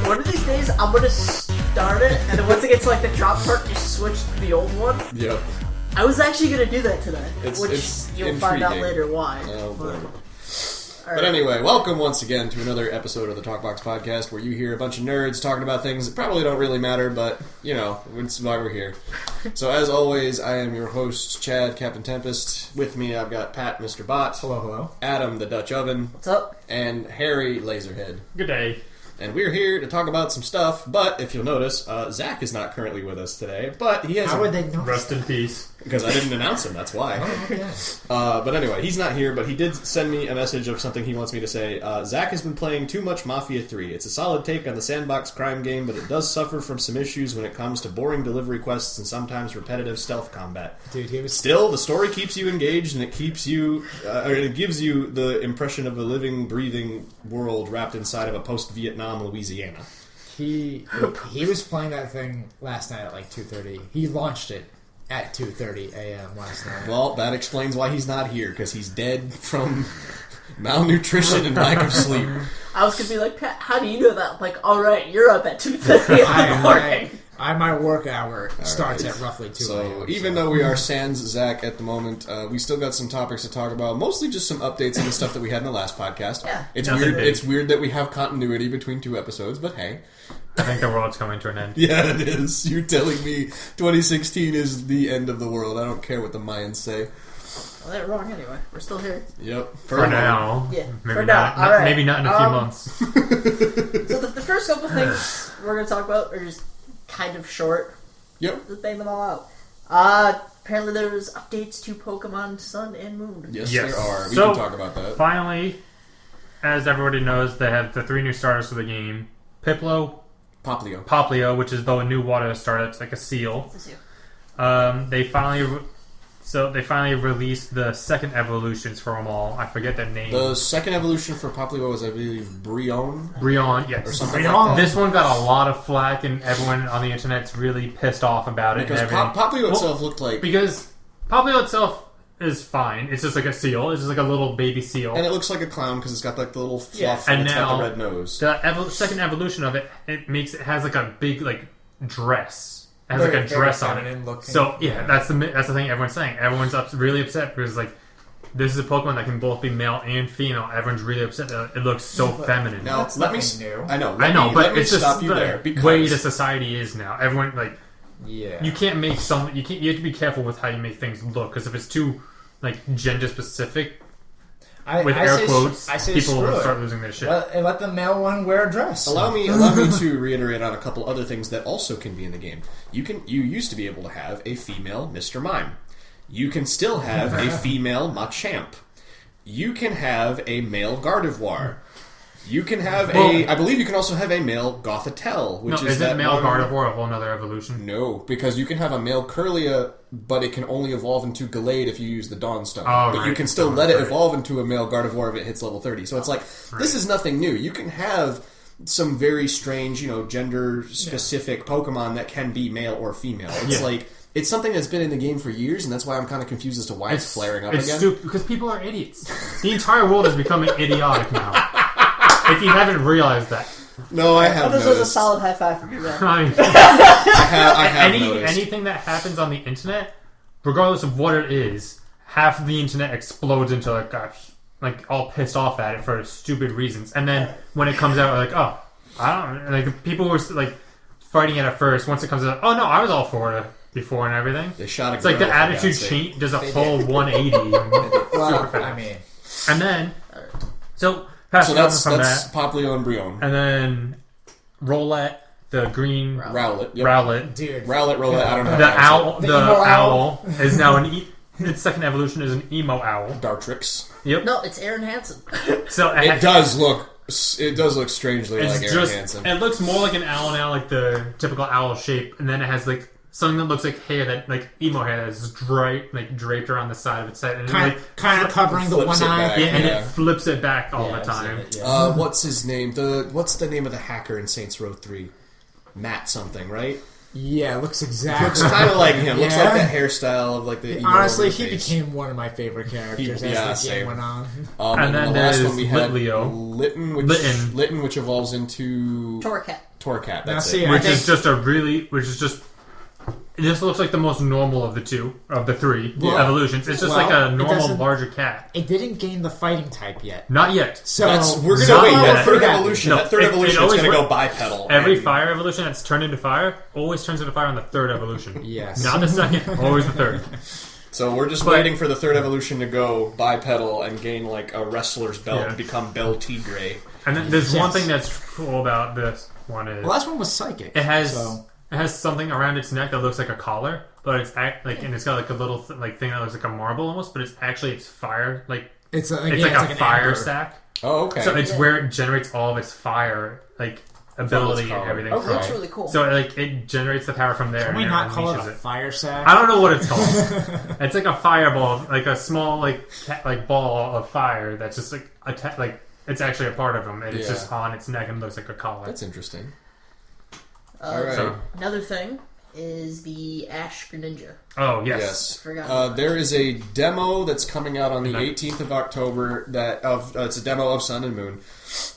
One of these days, I'm gonna start it, and then once it gets to like the drop part, just switch to the old one. Yep. I was actually gonna do that today, which it's you'll intriguing. find out later why. Oh, boy. But But anyway, welcome once again to another episode of the Talkbox Podcast, where you hear a bunch of nerds talking about things that probably don't really matter, but, you know, it's why we're here. So, as always, I am your host, Chad, Captain Tempest. With me, I've got Pat, Mr. Bot. Hello, hello. Adam, the Dutch Oven. what's up? And Harry, Laserhead. Good day. And we're here to talk about some stuff, but if you'll notice, Zach is not currently with us today, but he has... How would they know? Rest in peace. Because I didn't announce him, that's why. Oh, okay. But anyway, he's not here, but he did send me a message of something he wants me to say. Zach has been playing too much Mafia 3. It's a solid take on the sandbox crime game, but it does suffer from some issues when it comes to boring delivery quests and sometimes repetitive stealth combat. Dude, he was... Still, the story keeps you engaged, and it keeps you, or it gives you the impression of a living, breathing world wrapped inside of a post-Vietnam Louisiana. He was playing that thing last night at like 2:30. He launched it at 2:30 a.m. last night. Well, that explains why he's not here, because he's dead from malnutrition and lack of sleep. I was gonna be like, Pat, how do you know that? Like, alright, you're up at 2:30 in the morning. My work hour starts right. at roughly 2 So, a.m. even though we are sans Zach at the moment, we still got some topics to talk about. Mostly just some updates on the stuff that we had in the last podcast. Yeah. It's Nothing weird. big. It's weird that we have continuity between two episodes, but hey. I think the world's coming to an end. Yeah, it is. You're telling me 2016 is the end of the world. I don't care what the Mayans say. Well, they're wrong anyway. We're still here. Yep. For now. Yeah, Maybe for not. now. All right. Maybe not in a few months. So the first couple things we're gonna talk about are just kind of short. Yep. Let's bang them all out. Apparently there was updates to Pokemon Sun and Moon. Yes, Yes. there are. We So, can talk about that. Finally, as everybody knows, they have the 3 new starters for the game. Piplup, Poplio. Poplio, which is the new water starter. It's like a seal. This is you. They finally released the second evolutions for them all. I forget their name. The second evolution for Poplio was, I believe, Brion. Brion, yes. Or something Brion. like that. This one got a lot of flack, and everyone on the internet's really pissed off about it. Because and everything. Poplio itself looked like... Because Poplio itself is fine. It's just like a seal. It's just like a little baby seal. And it looks like a clown because it's got like the little fluff Yeah. and And it's got now- the red nose. The second evolution of it, it has like a big like dress. It has like Very, a dress very on it. feminine looking. So yeah, that's the thing everyone's saying. Everyone's really upset because like this is a Pokemon that can both be male and female. Everyone's really upset that it looks so feminine. Now, That's let me... nothing new. I know. I know, let but me it's just stop you the there because... way the society is now. Everyone like Yeah. you can't make some. You have to be careful with how you make things look because if it's too like gender specific with air quotes, people will start losing their shit. Let the male one wear a dress. Allow me to reiterate on a couple other things that also can be in the game. You used to be able to have a female Mr. Mime. You can still have a female Machamp. You can have a male Gardevoir. You can have I believe you can also have a male Gothitelle, which Is that it male one- Gardevoir a whole nother evolution? No, because you can have a male Curlia, but it can only evolve into Gallade if you use the Dawnstone. Oh, but you right. can still let it evolve into a male Gardevoir if it hits level 30. So it's like, this is nothing new. You can have some very strange, gender-specific Pokemon that can be male or female. It's like, it's something that's been in the game for years, and that's why I'm kind of confused as to why it's flaring up It's again. stupid because people are idiots. The entire world is becoming idiotic now. If you haven't realized that. No, I have This noticed. was a solid high five from you, man. I mean, I have noticed. anything that happens on the internet, regardless of what it is, half of the internet explodes into like all pissed off at it for stupid reasons. And then when it comes out, like, oh, I don't like people were like fighting it at first. Once it comes out, oh no, I was all for it before and everything. They shot a It's like the girl, for attitude God's sake. change does a full 180. Well, Super fast. I mean, And then, so So that's from Poplio and Brion. and then Rowlet, the green Rowlet. Yep. Rowlet, dude. Rowlet, I don't know. the how to owl, The the emo owl is now its second evolution is an emo owl. Dartrix. Yep. No, it's Aaron Hansen. So It does look strangely it's like Aaron just Hansen. it looks more like an owl now, like the typical owl shape, and then it has like something that looks like hair that like emo hair that's draped around the side of its head, and Kind of covering the flips one it eye. back. and Yeah. it flips it back all the I've seen time. it, yeah. What's his name? What's the name of the hacker in Saints Row 3? Matt something, right? Yeah, it looks exactly. Looks kind of like him. Yeah. Looks like that hairstyle of like the. Honestly, emo he face. became one of my favorite characters Yeah, as the same. game went on. And then the last there's one we had Litleo. Litten, which evolves into Torcat. Torcat. Now, That's see, it. I Which think- is just this looks like the most normal of the three Well, evolutions. It's just like well, a it normal doesn't- larger cat. It didn't gain the fighting type yet. Not yet. So We're so gonna wait. far, That we're third happy. evolution. No, That third it evolution is always gonna go work- bipedal. Every and- fire evolution that's turned into fire always turns into fire on the third evolution. Yes. Not the second, always the third. So we're just But- waiting for the third evolution to go bipedal and gain like a wrestler's belt Yeah. and become Bel Tigre. And then there's one Yes. thing that's cool about this one is The last one was psychic. it has So. something around its neck that looks like a collar, but it's and it's got like a little thing that looks like a marble almost, but it's fire It's like an a fire amber. sack. Oh, okay. So it's where it generates all of its fire ability and collar. everything. Oh, from. that's really cool. So it generates the power from there. Can we and not call it unleashes a fire sack? I don't know what it's called. It's like a fireball, like a small ball of fire that's just it's actually a part of him, and it's Yeah. just on its neck and looks like a collar. That's interesting. All All right. So- Another thing is the Ash Greninja. Oh yes. Yes. Forgot. There is a demo that's coming out on the Okay. 18th of October. It's a demo of Sun and Moon,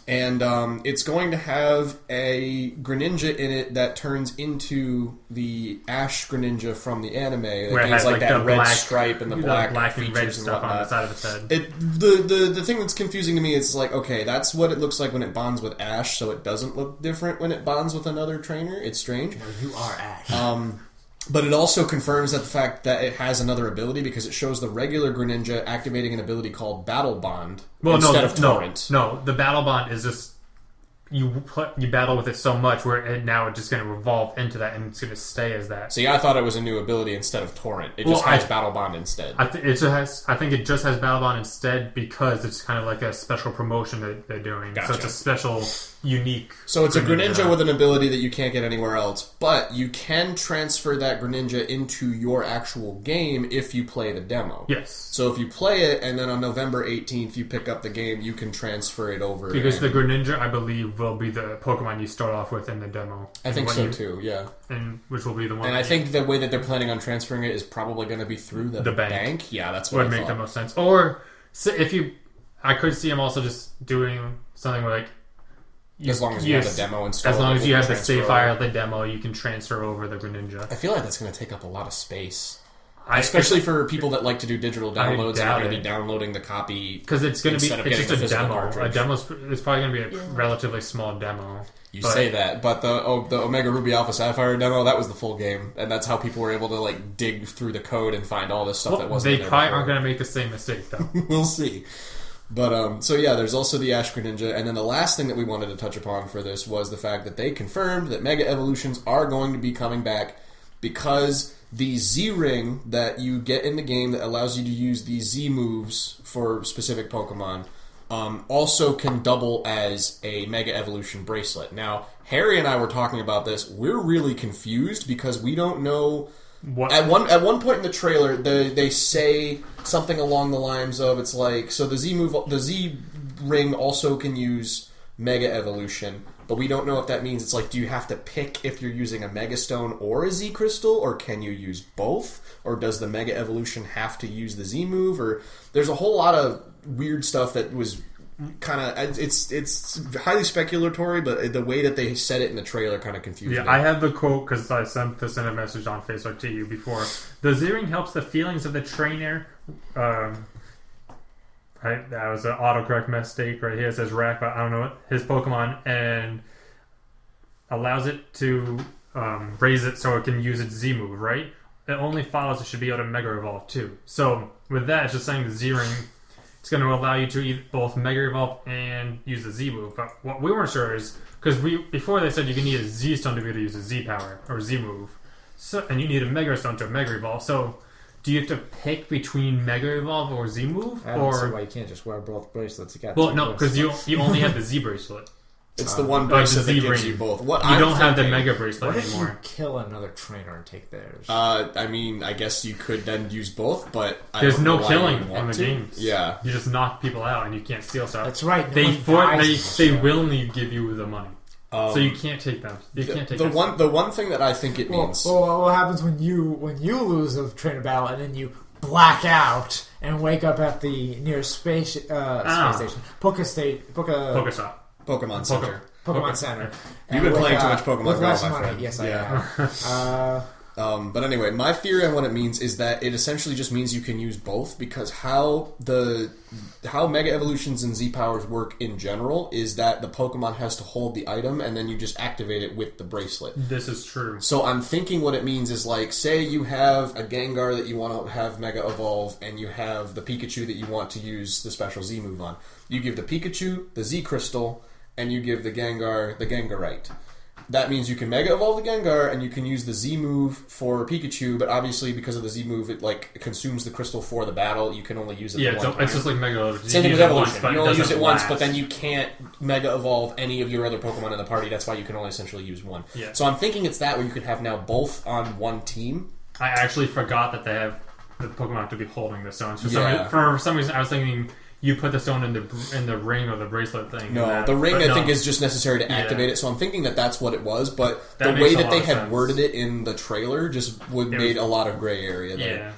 and it's going to have a Greninja in it that turns into the Ash Greninja from the anime. It Where it gains has that the red black stripe and the black and red features and stuff on the whatnot. side of its head. The thing that's confusing to me is like, okay, that's what it looks like when it bonds with Ash, so it doesn't look different when it bonds with another trainer. It's strange. No, you are Ash. But it also confirms that the fact that it has another ability because it shows the regular Greninja activating an ability called Battle Bond instead of Torrent. No, the battle bond is just you battle with it so much where it's just going to evolve into that and it's going to stay as that. See, I thought it was a new ability instead of Torrent. It Well, just has Battle Bond instead. I think it just has battle bond instead because it's kind of like a special promotion that they're doing. Gotcha. So it's a special, unique. So it's a Greninja with an ability that you can't get anywhere else, but you can transfer that Greninja into your actual game if you play the demo. Yes. So if you play it and then on November 18th you pick up the game, you can transfer it over. Because the and- Greninja, I believe, will be the Pokemon you start off with in the demo. I think so too, yeah. And which will be the one. And I think the way that they're planning on transferring it is probably going to be through the bank. Yeah, that's what would I make thought. the most sense. Or so I could see him also just doing something where As long as you have the demo installed. As long as you have the transfer save over. file of the demo, you can transfer over the Greninja. I feel like that's going to take up a lot of space. I- Especially for people that like to do digital downloads and are doubt going to it. be downloading the copy. Because it's going to be Instead of it's getting just the a physical demo. cartridge. A demo's it's probably going to be a relatively small demo. You But- say that, but the Omega Ruby Alpha Sapphire demo, that was the full game, and that's how people were able to like dig through the code and find all this stuff that Well, wasn't they there probably before. aren't going to make the same mistake though. We'll see. But so yeah, there's also the Ash Greninja, and then the last thing that we wanted to touch upon for this was the fact that they confirmed that Mega Evolutions are going to be coming back because the Z Ring that you get in the game that allows you to use the Z moves for specific Pokemon also can double as a Mega Evolution bracelet. Now, Harry and I were talking about this. We're really confused because we don't know. What? At one point in the trailer, they say something along the lines of it's like so the Z ring also can use Mega Evolution, but we don't know if that means it's like do you have to pick if you're using a Mega Stone or a Z Crystal, or can you use both, or does the Mega Evolution have to use the Z move, or there's a whole lot of weird stuff that was kind of it's highly speculatory, but the way that they said it in the trailer kind of confused Yeah, me. I have the quote because I sent this in a message on Facebook to you before. The Z-Ring helps the feelings of the trainer. Right, that was an autocorrect mistake right here. It says Rack, but I don't know what his Pokemon, and allows it to raise it so it can use its Z move. Right, it only follows it should be able to Mega Evolve too. So with that, it's just saying the Z-Ring. It's going to allow you to both Mega Evolve and use the Z move. But what we weren't sure is because before they said you can need a Z Stone to be able to use a Z power or Z move, so and you need a Mega Stone to Mega Evolve. So do you have to pick between Mega Evolve or Z move? I don't see Or why you can't just wear both bracelets. You got well, two no, because bracelets. you only have the Z bracelet. It's the one the bracelet that Z gives ring. you both. What You I'm don't have the thinking- Mega bracelet What if you anymore. kill another trainer and take theirs? I mean, I guess you could then use both, but I There's don't no know why killing you would in want the to. games. Yeah, You just knock people out and you can't steal stuff. That's right. No They one dies in they the show. willingly give you the money. So you can't take them. You can't take the one thing that I think it means. Well, what happens when you lose a train of battle and then you black out and wake up at the nearest space station, Pokemon Center. Pokemon Center. You've been playing too much Pokemon with Go, less my money. friend. Yes, I have. But anyway, my theory on what it means is that it essentially just means you can use both, because how Mega Evolutions and Z Powers work in general is that the Pokemon has to hold the item and then you just activate it with the bracelet. This is true. So I'm thinking what it means is, like, say you have a Gengar that you want to have Mega Evolve and you have the Pikachu that you want to use the special Z move on. You give the Pikachu the Z Crystal and you give the Gengar the Gengarite. That means you can Mega Evolve the Gengar and you can use the Z move for Pikachu, but obviously because of the Z move, it consumes the crystal for the battle. You can only use it one time. It's just like Mega Evolution. Same thing with Evolution. You only use it once, last. but then you can't Mega Evolve any of your other Pokemon in the party. That's why you can only essentially use one. Yeah. So I'm thinking it's that where you could have now both on one team. I actually forgot that the Pokemon have to be holding the stones. Yeah. For some reason, I was thinking you put the stone in the ring or the bracelet thing. No, the ring I think is just necessary to activate it. So I'm thinking that that's what it was. But That the makes way a that lot they of had sense. worded it in the trailer just made a lot of gray area there. Yeah,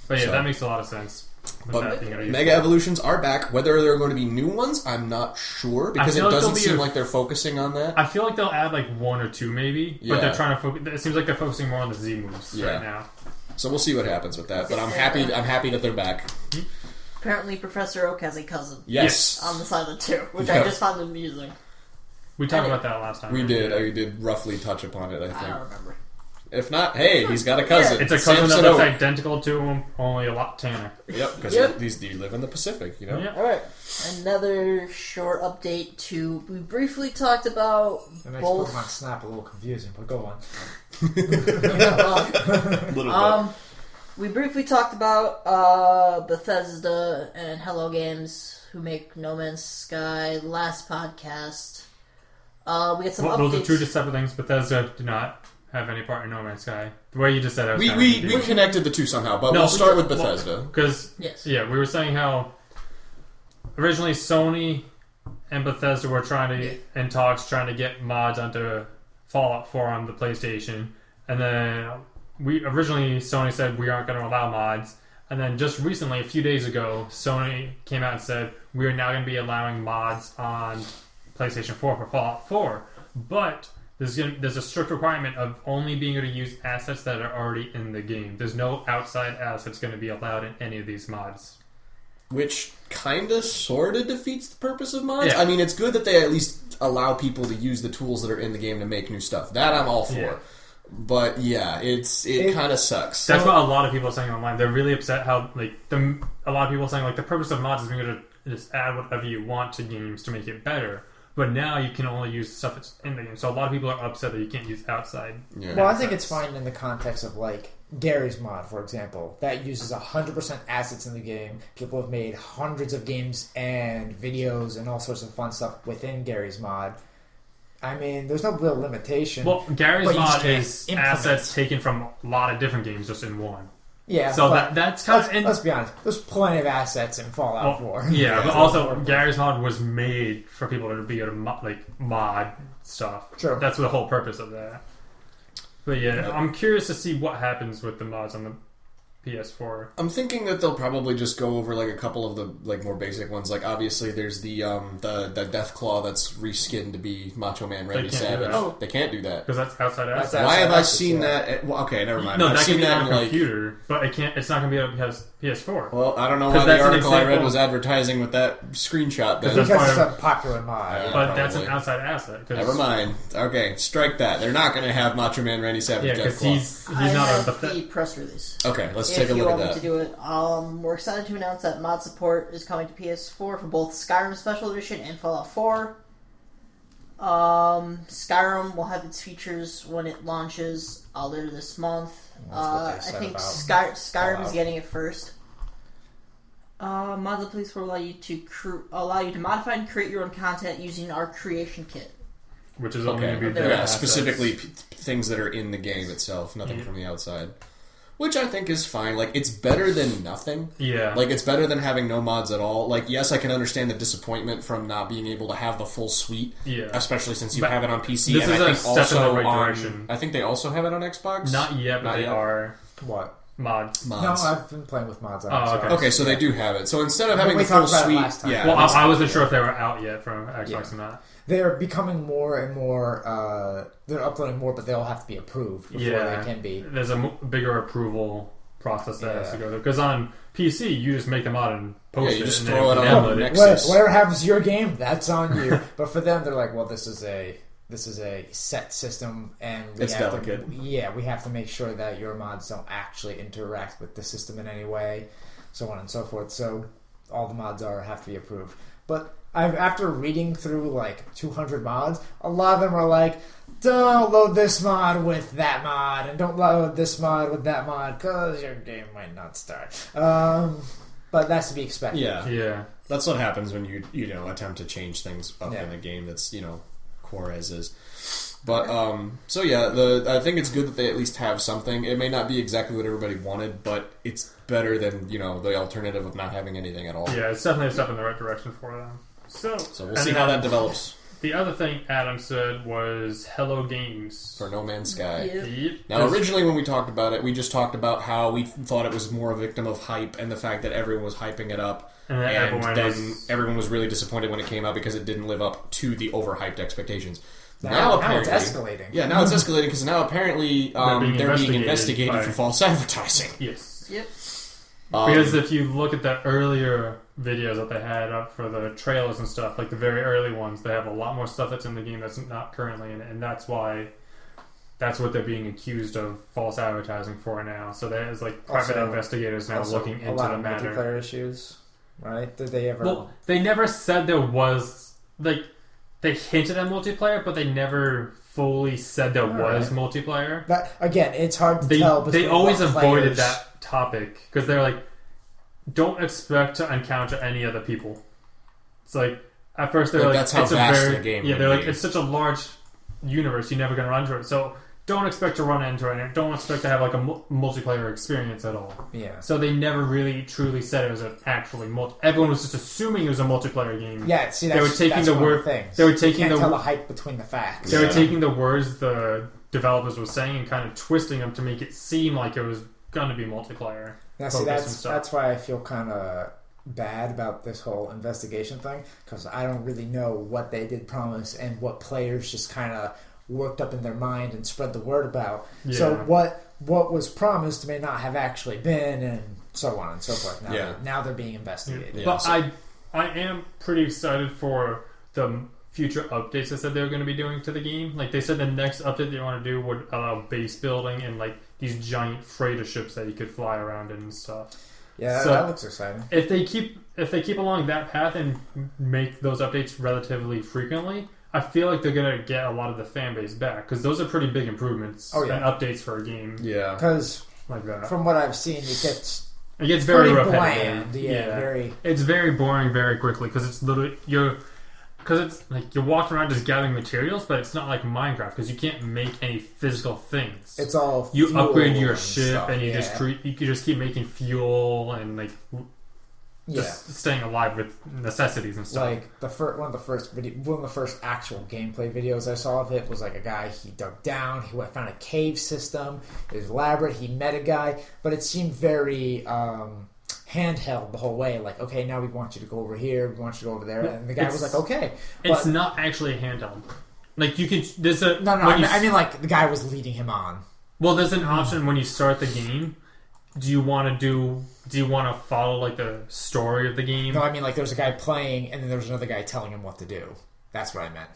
but yeah, So- that makes a lot of sense. With But that being used. Mega Evolutions are back. Whether there are going to be new ones, I'm not sure, because it feel like doesn't there'll be seem like they're focusing on that. I feel like they'll add like one or two maybe, Yeah. but they're trying to focus. It seems like they're focusing more on the Z moves Yeah. right now. So we'll see what happens with that. But I'm happy that they're back. Apparently, Professor Oak has a cousin Yes. on the side of the two, which Yeah. I just found amusing. We talked about that last time. We did. I did roughly touch upon it, I I think. don't remember. If not, hey, he's got a cousin. It's a cousin Samson that's Oak. identical to him, only a lot tanner. Yep, because Yep. you live in the Pacific, you know? Yeah. Alright, another short update to... We briefly talked about It makes both... Pokemon Snap a little confusing, but go on. A little bit. We briefly talked about Bethesda and Hello Games, who make No Man's Sky, last podcast. We had some updates. Those are two separate things. Bethesda do not have any part in No Man's Sky. The way you just said it, We connected the two somehow, but No, we'll we start did- with Bethesda. Because Yes. we were saying how originally Sony and Bethesda were in talks trying to get mods onto Fallout 4 on the PlayStation, and then Sony said we aren't going to allow mods, and then just recently, a few days ago, Sony came out and said we are now going to be allowing mods on PlayStation 4 for Fallout 4, but there's a strict requirement of only being able to use assets that are already in the game. There's no outside assets going to be allowed in any of these mods. Which kinda sorta defeats the purpose of mods. Yeah. I mean, it's good that they at least allow people to use the tools that are in the game to make new stuff. That I'm all for. Yeah. But yeah, it kind of sucks. That's what a lot of people are saying online. They're really upset how a lot of people are saying the purpose of mods is being able to just add whatever you want to games to make it better. But now you can only use stuff that's in the game. So a lot of people are upset that you can't use outside. Yeah. Well, I think it's fine in the context of Gary's mod, for example, that uses 100% assets in the game. People have made hundreds of games and videos and all sorts of fun stuff within Gary's mod. I mean, there's no real limitation. Well, Gary's but you just mod can't is implement. assets taken from a lot of different games just in one. Yeah, So but that's kind of... let's be honest. There's plenty of assets in Fallout 4. Yeah, but also Gary's mod was made for people to be able to mod stuff. True. That's the whole purpose of that. But yeah, I'm curious to see what happens with the mods on the PS4. I'm thinking that they'll probably just go over a couple of the more basic ones. Obviously, there's the Deathclaw that's reskinned to be Macho Man Randy can't do Savage. that. Oh. They can't do that. Because that's outside assets. That's Why have I assets, seen yeah. that? Well, okay, never mind. No, I've that can seen be that on a in computer, but it's not going to be on PS4. Well, I don't know 'Cause why the that's an article I read example. was advertising with that screenshot. Then. Because Because it's part a popular mod. Yeah. But that's an probably. outside asset. Never mind. Okay, strike that. They're not going to have Macho Man Randy Savage. Yeah, because Deathclaw. he's I not have a... the press release. Okay, let's If take a you look at want me to that. do it, we're excited to announce that mod support is coming to PS4 for both Skyrim Special Edition and Fallout 4. Skyrim will have its features when it launches later this month. That's what they I said think about Skyrim is Fallout. getting it first. Mods Police will allow you to modify and create your own content using our creation kit. Which is only Okay, going to be Yeah, their yeah, assets. specifically things that are in the game itself, nothing Yeah. from the outside. which I think is fine. Like, it's better than nothing. Yeah. Like, it's better than having no mods at all. Like, yes, I can understand the disappointment from not being able to have the full suite. Yeah. Especially since you But have it on PC. this and is I a think step in the also right on, direction. I think they also have it on Xbox? Not yet, but Not they yet. are What? mods. No, Mods. I've been playing with mods on Oh, it. okay. Okay, so they do have it. So instead of having we the full talked about it suite... last time. Yeah. Well, I wasn't sure if they were out yet from Xbox or not. They're becoming more and more. They're uploading more, but they'll have to be approved before they can be. There's a bigger approval process that has to go through. Because on PC, you just make them out and post it. you just and throw it then on download the it. next- Whatever happens to your game, that's on you. But for them, they're like, well, this is a set system, and It's delicate. we have to make sure that your mods don't actually interact with the system in any way, so on and so forth. So all the mods have to be approved. But after reading through like 200 mods, a lot of them are like, don't load this mod with that mod, and don't load this mod with that mod, because your game might not start. But that's to be expected. Yeah. That's what happens when you know attempt to change things up Yeah. in a game that's core as is. But so yeah, I think it's good that they at least have something. It may not be exactly what everybody wanted, but it's better than the alternative of not having anything at all. Yeah, it's definitely a step in the right direction for them. So we'll see how that develops The other thing Adam said was Hello Games. for No Man's Sky. Yep. Now, originally when we talked about it, we just talked about how we thought it was more a victim of hype and the fact that everyone was hyping it up. And then everyone was really disappointed when it came out because it didn't live up to the overhyped expectations. Now it's apparently, escalating. Yeah, now it's escalating because now apparently they're being investigated by- for false advertising. Yes. Yep. Because if you look at the earlier videos that they had up for the trailers and stuff, like the very early ones, they have a lot more stuff that's in the game that's not currently in it, and that's what they're being accused of false advertising for now. So there's like private Also- investigators now Also, looking a into lot the of matter. multiplayer issues, right? Did they ever? Well, they never said there was they hinted at multiplayer, but they never fully said there was multiplayer. But again, it's hard to tell. They always avoided that topic because they're like, don't expect to encounter any other people. It's like at first they're like, that's how it's vast a very the game yeah. would They're like, be. it's such a large universe, you're never going to run into it. So don't expect to run into it. And don't expect to have like a multiplayer experience at all. Yeah. So they never really truly said it was actually everyone was just assuming it was a multiplayer game. Yeah. See, They were taking that's the one of word- things. they were You taking can't the tell wo- the hype between the facts. They were taking the words the developers were saying and kind of twisting them to make it seem like it was going to be multiplayer. Now, see, focus and stuff. that's why I feel kind of bad about this whole investigation thing, because I don't really know what they did promise and what players just kind of worked up in their mind and spread the word about. Yeah. So what was promised may not have actually been, and so on and so forth. Now they're being investigated. Yeah, But so- I am pretty excited for the future updates they said they were going to be doing to the game. Like they said the next update they want to do would allow base building and like these giant freighter ships that you could fly around in and stuff. Yeah, So- that looks exciting. If they keep along that path and make those updates relatively frequently, I feel like they're going to get a lot of the fan base back because those are pretty big improvements and updates for a game Yeah. Because like that. from what I've seen, it gets very pretty repetitive. bland. Yeah, very. It's very boring very quickly because it's literally it's like you're walking around just gathering materials, but it's not like Minecraft because you can't make any physical things. It's all you fuel upgrade your and ship stuff, and you yeah. you can just keep making fuel and like just staying alive with necessities and stuff. Like one of the first actual gameplay videos I saw of it was like a guy, he dug down, he found a cave system, it was elaborate, he met a guy, but it seemed very handheld the whole way. Like, okay, now we want you to go over here, we want you to go over there, and the guy was like, okay. It's not actually a handheld. Like you can there's a No, I mean like the guy was leading him on. Well, there's an option when you start the game. Do you want to follow like the story of the game? No, I mean like there's a guy playing, and then there's another guy telling him what to do. That's what I meant.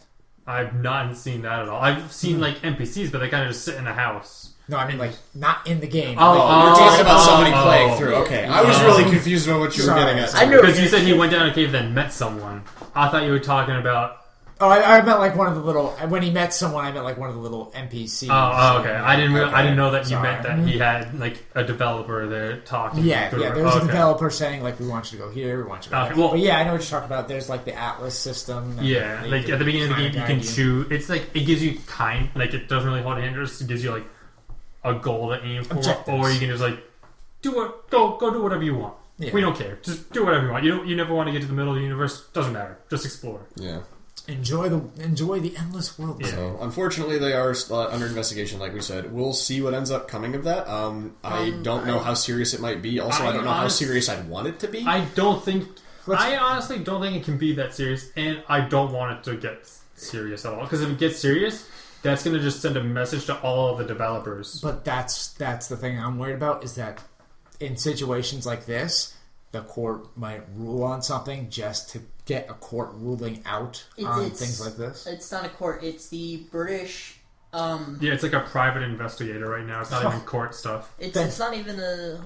I've not seen that at all. I've seen like NPCs, but they kind of just sit in the house. No, I mean like not in the game. You're talking about somebody playing oh. through. Okay, I was really confused about what you were getting at. I knew Because you said he went down a cave then met someone. I thought you were talking about. Oh, I meant like one of the little. When he met someone, I meant like one of the little NPCs. Oh, okay. I didn't know that you Sorry. meant that he had like a developer there talking. Yeah, through it. there was a Okay. developer saying like, we want you to go here, we want you to go Okay, there. well- But yeah, I know what you're talking about. There's like the Atlas system. and Yeah, they like can at the beginning of the kinda game, you guide can choose. It's like it gives you it doesn't really hold hand. It just gives you like a goal to aim for, Objectives. or you can just like go do whatever you want. Yeah. We don't care. Just do whatever you want. You never want to get to the middle of the universe. Doesn't matter. Just explore. Yeah. Enjoy the endless world. Yeah. So, unfortunately, they are under investigation, like we said. We'll see what ends up coming of that. I don't know how serious it might be. Also, I don't know how serious I'd want it to be. I honestly don't think it can be that serious, and I don't want it to get serious at all. Because if it gets serious, that's going to just send a message to all of the developers. But that's the thing I'm worried about, is that in situations like this, the court might rule on something just to get a court ruling out on things like this. It's not a court. It's the British. Yeah, it's like a private investigator right now. It's not even court stuff. It's not even a.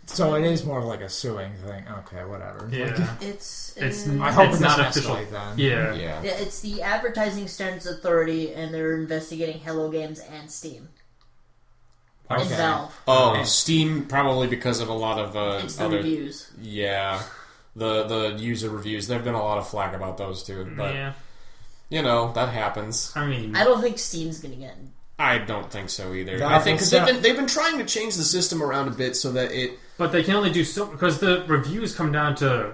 So it is more like a suing thing. Okay, whatever. Yeah, Like, it's. I hope it's it not doesn't official. escalate then. Yeah. Yeah. Yeah, it's the Advertising Standards Authority, and they're investigating Hello Games and Steam. And Okay. Valve. Oh, Steam, probably because of a lot of It's the other reviews. Yeah, the user reviews. There've been a lot of flack about those too, but Yeah. you know that happens. I mean, I don't think Steam's gonna get. I don't think so either. No, I think because so- they've been trying to change the system around a bit so that it. but they can only do so because the reviews come down to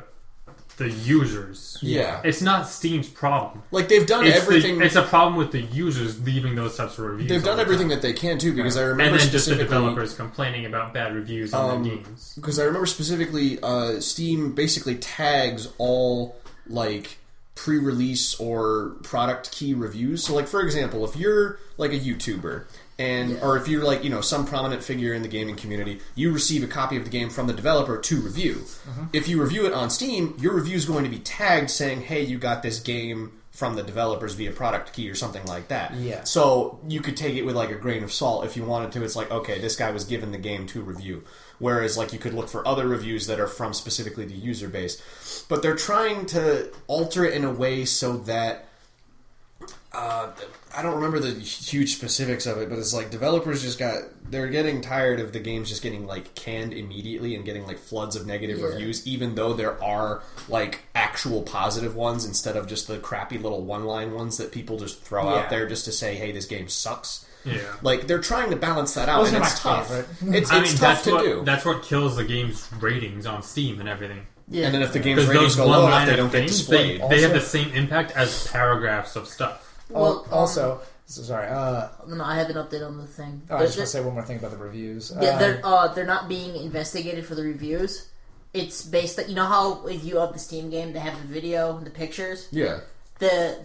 the users. Yeah, It's not Steam's problem. like they've done everything. It's a problem with the users leaving those types of reviews. They've all done the everything time. that they can too. Because I And remember then just the specifically. developers complaining about bad reviews on their games. Because I remember specifically, Steam basically tags all like pre-release or product key reviews. So, like for example, if you're like a YouTuber and or if you're like some prominent figure in the gaming community, you receive a copy of the game from the developer to review. If you review it on Steam, your review is going to be tagged saying, "Hey, you got this game from the developers via product key," or something like that. Yeah. So you could take it with like a grain of salt if you wanted to. It's like, okay, this guy was given the game to review. Whereas like you could look for other reviews that are from specifically the user base. But they're trying to alter it in a way so that I don't remember the huge specifics of it, but it's like developers they're getting tired of the games just getting like canned immediately and getting like floods of negative reviews, even though there are like actual positive ones instead of just the crappy little one-line ones that people just throw out there just to say, hey, this game sucks. Yeah. Like they're trying to balance that out, Those and are it's my tough. favorite. It's I mean, tough to do. That's what kills the game's ratings on Steam and everything. Yeah. And then if the game's Because ratings those go low enough, one-liner they don't get things, displayed. they have the same impact as paragraphs of stuff. Well, also, sorry. no, I have an update on the thing. I just want to say one more thing about the reviews. They're not being investigated for the reviews. It's based that how if you up the Steam game, they have the video and the pictures. Yeah.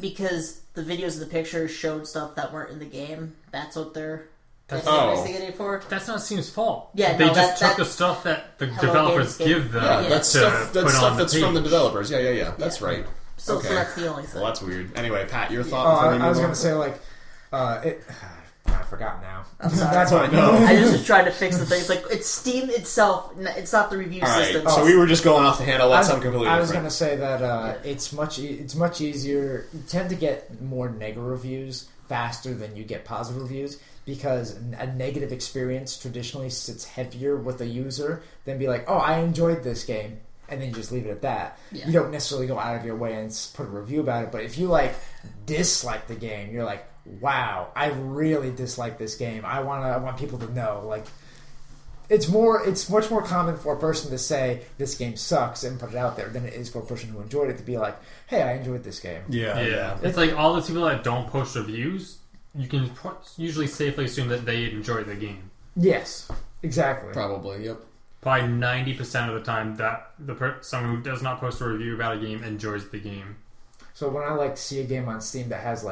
Because the videos and the pictures showed stuff that weren't in the game. That's what they're That's investigated for. That's not Steam's fault. Yeah, they no, just that- took the stuff that the Hello developers Games give them. Yeah, that's to stuff. put That's on stuff the that's from the page. developers. Yeah. That's right. So Okay. that's the only thing. Well, that's weird. Anyway, Pat, your Oh, thought before we move I was on? going to say, like, I forgot now. I'm sorry. That's what I know. I just was trying to fix the thing. It's like it's Steam itself. It's not the review All right, system. so we were just going off the handle. That's something completely I was going different. to say that it's much easier. You tend to get more negative reviews faster than you get positive reviews because a negative experience traditionally sits heavier with a user than be like, oh, I enjoyed this game, and then you just leave it at that. Yeah. You don't necessarily go out of your way and put a review about it, but if you like dislike the game, you're like, wow, I really dislike this game. I want people to know. Like, it's much more common for a person to say this game sucks and put it out there than it is for a person who enjoyed it to be like, hey, I enjoyed this game. Yeah. It's like all the people that don't post reviews, you can usually safely assume that they enjoy the game. Yes, exactly. Probably, yep. Probably 90% of the time that someone who does not post a review about a game enjoys the game. So when I see a game on Steam that has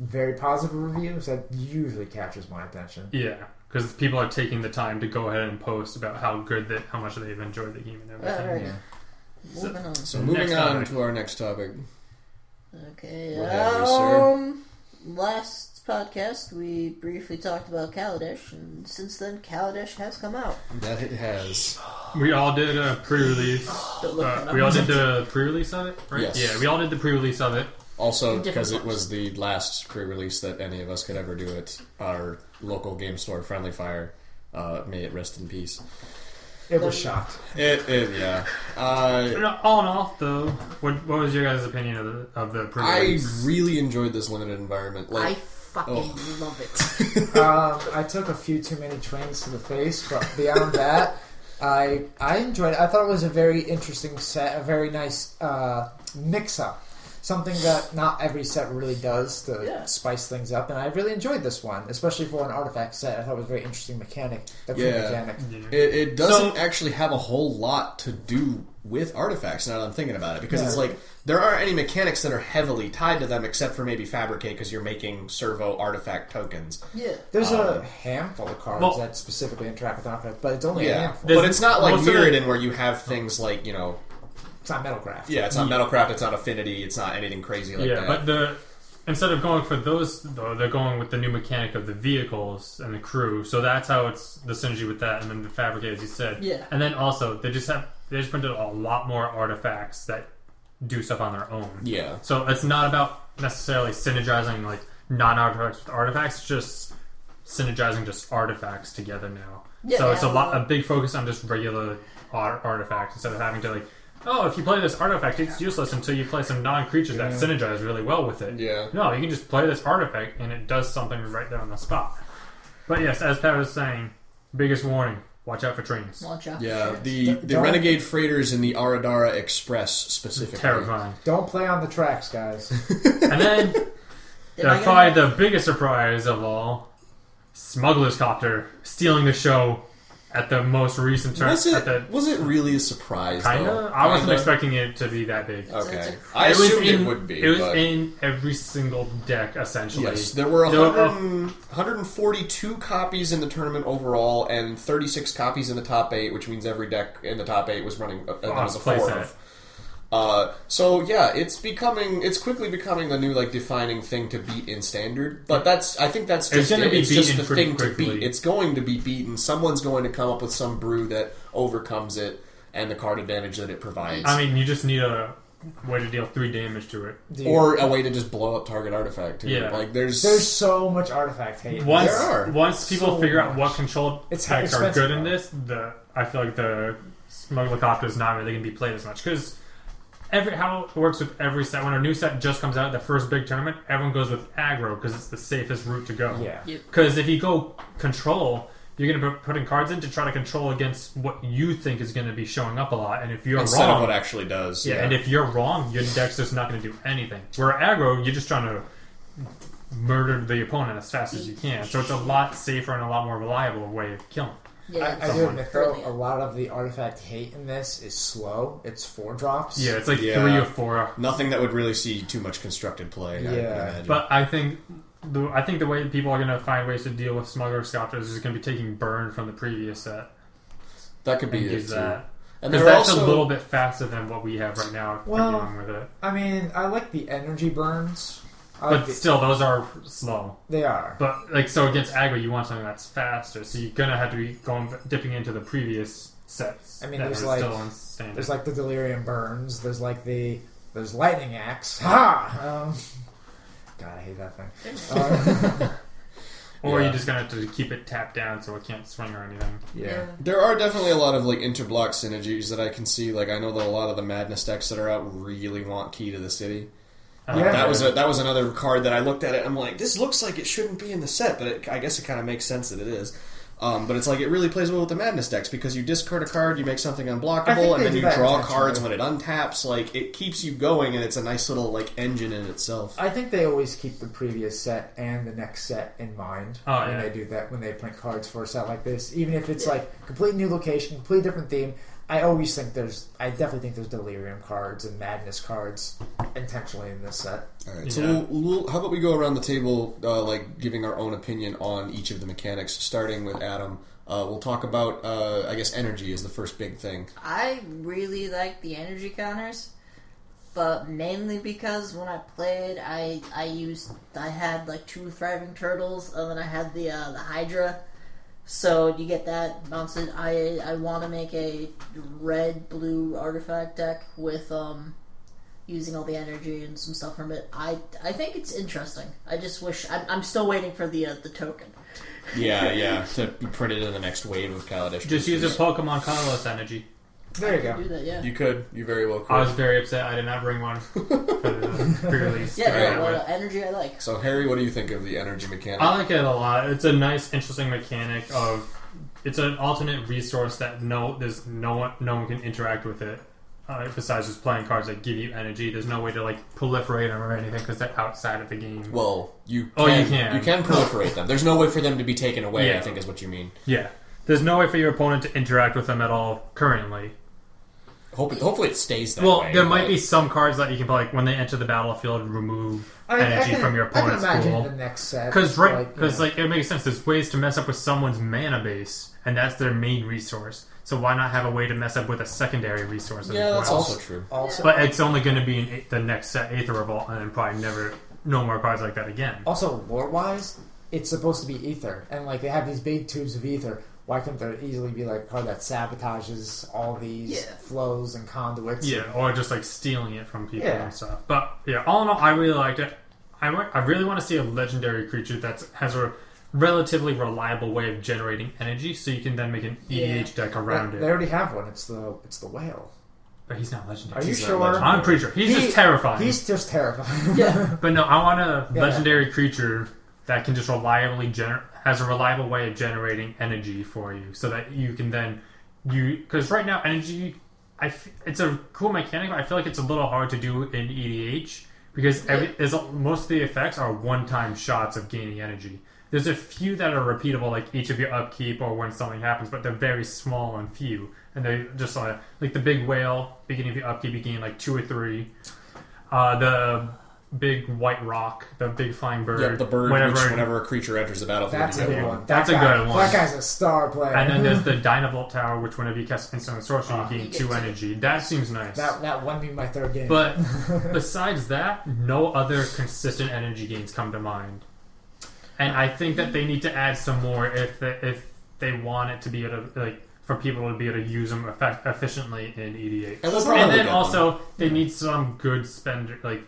very positive reviews, that usually captures my attention. Yeah, because people are taking the time to go ahead and post about how much they've enjoyed the game and everything. Alright. Yeah. Moving on. So moving Next on topic. to our next topic. Okay. What have you, sir? Last podcast we briefly talked about Kaladesh, and since then Kaladesh has come out. That it has. We all did a pre-release. Don't look it up. We all did the pre-release of it, right? Yes. Yeah, we all did the pre-release of it. Also, Different because it ones. was the last pre-release that any of us could ever do at our local game store, Friendly Fire. May it rest in peace. It was shocked. Yeah. All in all, though, what was your guys' opinion of the I pre-release? really enjoyed this limited environment. I fucking love it. I took a few too many trains to the face, but beyond that, I enjoyed it. I thought it was a very interesting set, a very nice mix-up. Something that not every set really does to spice things up, and I really enjoyed this one, especially for an artifact set. I thought it was a very interesting mechanic. It doesn't actually have a whole lot to do with artifacts, now that I'm thinking about it, because it's like, there aren't any mechanics that are heavily tied to them, except for maybe Fabricate, because you're making servo artifact tokens. Yeah. There's a handful of cards that specifically interact with artifacts, but it's only a handful. But it's not like Mirrodin, where you have things like, you know... It's not Metalcraft. Yeah, it's not Metalcraft, it's not Affinity, it's not anything crazy like that. Yeah, but instead of going for those, though, they're going with the new mechanic of the vehicles and the crew, so that's how it's the synergy with that, and then the Fabricate, as you said. Yeah. And then also, they just printed a lot more artifacts that do stuff on their own. Yeah. So it's not about necessarily synergizing like non-artifacts with artifacts, it's just synergizing just artifacts together now. Yeah, so it's a big focus on just regular artifacts instead of having to like, oh, if you play this artifact, it's useless until you play some non-creatures that synergize really well with it. Yeah. No, you can just play this artifact and it does something right there on the spot. But yes, as Pat was saying, biggest warning, watch out for trains. Watch out. Yeah, the Renegade Freighters and the Aradara Express specifically. Terrifying. Don't play on the tracks, guys. And then, probably the biggest surprise of all, Smuggler's Copter stealing the show at the most recent turn. Was it really a surprise? Kinda. I wasn't expecting it to be that big. Okay, I assumed it would be. It was in every single deck, essentially. Yes, there were 142 copies in the tournament overall, and 36 copies in the top 8, which means every deck in the top 8 was running as a 4 of. So yeah, it's quickly becoming the new like defining thing to beat in standard. But I think that's just it's just the thing to beat. It's going to be beaten. Someone's going to come up with some brew that overcomes it and the card advantage that it provides. I mean, you just need a way to deal 3 damage to it, or a way to just blow up target artifact too. Yeah, like there's so much artifact hate. Once people figure out what control decks are good in this, I feel like the Smuggler Copter is not really going to be played as much because. How it works with every set. When a new set just comes out, the first big tournament, everyone goes with aggro because it's the safest route to go. Yeah. Because if you go control, you're going to be putting cards in to try to control against what you think is going to be showing up a lot. And if you're instead wrong, of what actually does. Yeah, and if you're wrong, your deck's just not going to do anything. Where aggro, you're just trying to murder the opponent as fast as you can. So it's a lot safer and a lot more reliable way of killing. Yeah, I do admit though, a lot of the artifact hate in this is slow. It's 4 drops. Yeah, it's like 3 or 4. Nothing that would really see too much constructed play. I would imagine. But I think the way that people are going to find ways to deal with Smuggler Scouters is going to be taking burn from the previous set. That could be it too. And because that's a little bit faster than what we have right now. Dealing with it. I mean, I like the energy burns. But still, those are slow. They are. But so against aggro, you want something that's faster. So you're gonna have to be dipping into the previous sets. I mean, there's like the delirium burns. There's lightning axe. Ha! God, I hate that thing. Or you're just gonna have to keep it tapped down so it can't swing or anything. Yeah. There are definitely a lot of like interblock synergies that I can see. Like I know that a lot of the Madness decks that are out really want Key to the City. That was another card that I looked at it and I'm like, this looks like it shouldn't be in the set, but I guess it kind of makes sense that it is. But it's like it really plays well with the Madness decks because you discard a card, you make something unblockable, and then you draw cards when it untaps. Like it keeps you going, and it's a nice little like engine in itself. I think they always keep the previous set and the next set in mind when they do that. When they print cards for a set like this, even if it's like complete new location, complete different theme. I definitely think there's Delirium cards and Madness cards intentionally in this set. All right, so how about we go around the table, like giving our own opinion on each of the mechanics, starting with Adam. We'll talk about, I guess, energy is the first big thing. I really like the energy counters, but mainly because when I played, I had like 2 Thriving Turtles, and then I had the Hydra. So you get that bounced. I want to make a red-blue artifact deck with using all the energy and some stuff from it. I think it's interesting. I just wish I'm still waiting for the token. Yeah, to be printed in the next wave of Kaladesh. Just use a Pokemon colorless energy. There you I go. can do that, yeah. You could. You very well could. I was very upset I did not bring one for the pre-release. to Yeah, begin no, with. energy I like. So, Harry, what do you think of the energy mechanic? I like it a lot. It's a nice, interesting mechanic of. It's an alternate resource that no one can interact with it. Besides just playing cards that give you energy, there's no way to like proliferate them or anything because they're outside of the game. Well, you can. Oh, you can. You can proliferate them. There's no way for them to be taken away, Yeah. I think is what you mean. Yeah, there's no way for your opponent to interact with them at all currently. Hopefully it stays that Well, way. there might be some cards that you can play, like when they enter the battlefield, remove energy from your opponent's I can imagine pool. the next set. Because it makes sense. There's ways to mess up with someone's mana base, and that's their main resource. So why not have a way to mess up with a secondary resource as Yeah, that's well? also true. Also, But it's only going to be in the next set, Aether Revolt, and then probably no more cards like that again. also lore-wise, it's supposed to be ether, and like they have these big tubes of ether. Why couldn't there easily be like a card that sabotages all these flows and conduits? Yeah, or just like stealing it from people Yeah. and stuff. But yeah, all in all, I really liked it. I really want to see a legendary creature that has a relatively reliable way of generating energy, so you can then make an EDH deck around They it. already have one. It's the whale. But he's not legendary. Are you He's not sure? legendary. I'm pretty sure he's just terrifying. He's just terrifying. Yeah. But no, I want a Yeah. legendary creature that can just reliably has a reliable way of generating energy for you, so that you can then because right now energy, it's a cool mechanic, but I feel like it's a little hard to do in EDH because most of the effects are one-time shots of gaining energy. There's a few that are repeatable, like each of your upkeep or when something happens, but they're very small and few, and they just like the big whale, beginning of your upkeep, you gain like 2 or 3. The big white rock, the big flying bird. Yep, the bird, whenever a creature enters the battlefield, That's you a get good one. one. That's a good one. That guy's a star player. And then there's the Dynavolt Tower, which whenever you cast instant sorcery, you gain you 2 get energy. That seems nice. that won me my third game. But besides that, no other consistent energy gains come to mind. And I think that they need to add some more if they want it to be able to, like, for people to be able to use them efficiently in EDH. And they'll probably And then get also they need some good spender, like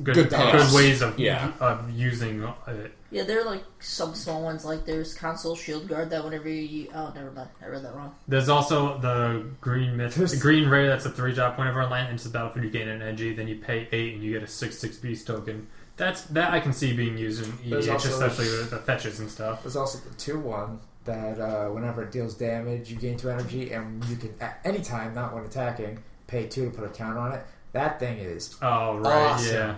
good Good payoffs. ways of Yeah. of using it. Yeah, there are like some small ones, like there's Console Shield Guard that whenever you... Oh, never mind. I read that wrong. There's also the green the green ray that's a 3-drop. Whenever a land enters the battlefield, you gain an energy. Then you pay 8 and you get a 6/6 beast token. That I can see being used in There's EDH, also- especially with the fetches and stuff. There's also the 2/1 that whenever it deals damage, you gain 2 energy, and you can at any time, not when attacking, pay 2 to put a counter on it. That thing is Oh right, awesome. yeah.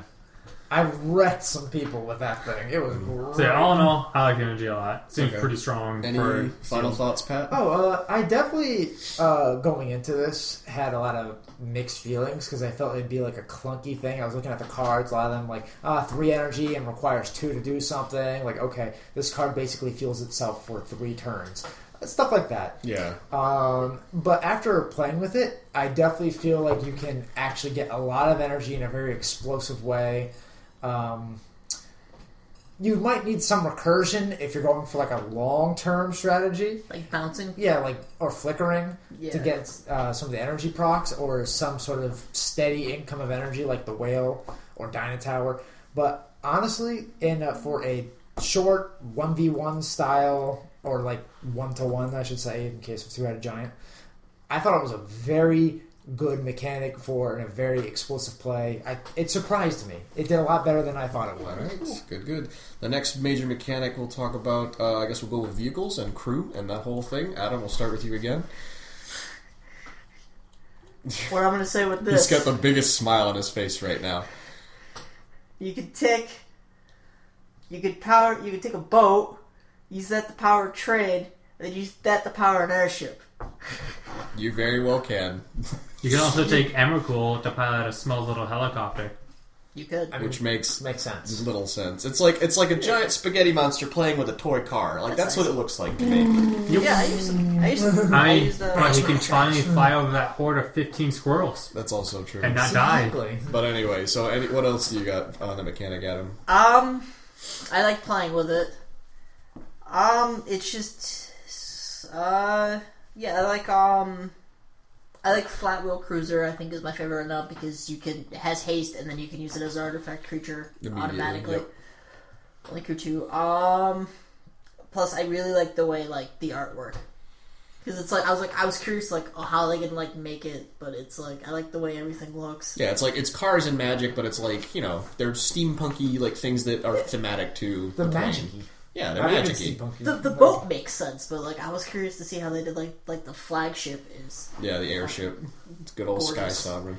I've wrecked some people with that thing. It was great. So yeah, all in all, I like the energy a lot. Seems Okay. pretty strong. Any for final thoughts, Pat? I definitely, going into this, had a lot of mixed feelings because I felt it'd be like a clunky thing. I was looking at the cards, a lot of them like, 3 energy and requires 2 to do something. Like, okay, this card basically fuels itself for 3 turns. Stuff like that. Yeah. But after playing with it, I definitely feel like you can actually get a lot of energy in a very explosive way. You might need some recursion if you're going for like a long-term strategy. Like bouncing? Yeah, like or flickering Yeah. to get some of the energy procs, or some sort of steady income of energy like the whale or Dynatower. But honestly, for a short 1v1 style, or like 1-to-1, I should say, in case of 2-headed giant, I thought it was a very good mechanic for a very explosive play. It surprised me. It did a lot better than I thought it would. All right, good. The next major mechanic we'll talk about, I guess we'll go with vehicles and crew and that whole thing. Adam, we'll start with you again. What I'm gonna say with this... He's got the biggest smile on his face right now. You could take a boat, use that to power a train, and then use that to power an airship. You very well can. You can also take Emrakul to pilot a small little helicopter. You could. Which makes sense. little sense. It's like a giant spaghetti monster playing with a toy car. Like that's what it looks like to me. Yeah, I used But he can finally fly over that horde of 15 squirrels That's also true. and not die. Exactly. But anyway, so what else do you got on the mechanic, Adam? I like playing with it. It's just, yeah, I like Flat Wheel Cruiser. I think is my favorite right now because it has haste and then you can use it as an artifact creature automatically. Yep. Only crew 2. Plus I really like the way the artwork. Because it's like I was curious how they can like make it, but it's like I like the way everything looks. Yeah, it's like it's cars and magic, but it's like they're steampunky like things that are thematic to The plane. magic-y. Yeah, they're magic-y. The boat makes sense, but like I was curious to see how they did like the flagship is. Yeah, the airship. It's good old Sky Gorgeous. Sovereign.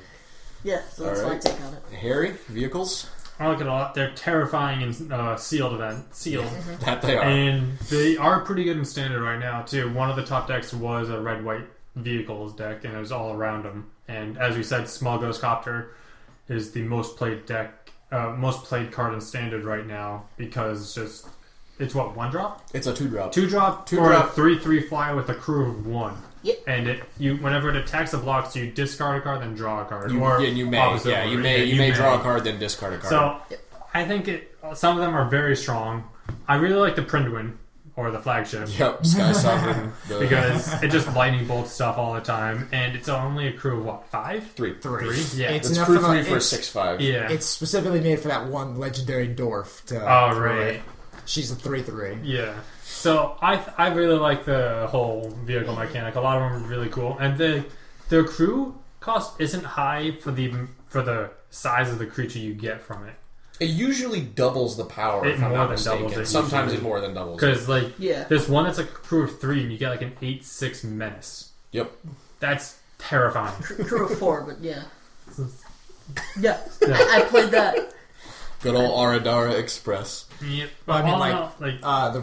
Yeah, so that's All my right. take on it. Harry, vehicles? I like it a lot. They're terrifying in sealed. That they are. And they are pretty good in standard right now, too. One of the top decks was a red-white vehicles deck, and it was all around them. And as we said, Small Ghost Copter is the most played card in standard right now, because it's what, 1-drop? It's a 2-drop. 2-drop Two or drop. a 3/3 flyer with a crew of 1. Yep. And whenever it attacks the blocks, you discard a card, then draw a card. You may. opposite Yeah, order. you may draw a card, then discard a card. So, I think some of them are very strong. I really like the Prinduin, or the flagship, Yep, Sky Sovereign. because it just lightning bolts stuff all the time, and it's only a crew of what, 5? 3. 3? Yeah. It's It's enough crew for 3 the- for a it's- 6/5. Yeah. It's specifically made for that one legendary dwarf. Oh, right. She's a 3/3. Yeah. So I really like the whole vehicle mechanic. A lot of them are really cool, and their crew cost isn't high for the size of the creature you get from it. It usually doubles the power, It if I'm more not than doubles mistaken. it Sometimes usually. it more than doubles. Because Yeah. there's one that's like a crew of 3, and you get like an 8/6 menace. Yep. That's terrifying. Crew of 4, but yeah. Yeah, Yeah. I played that. Good old Aradara Express. Yep. Well, I mean, all in like, all, the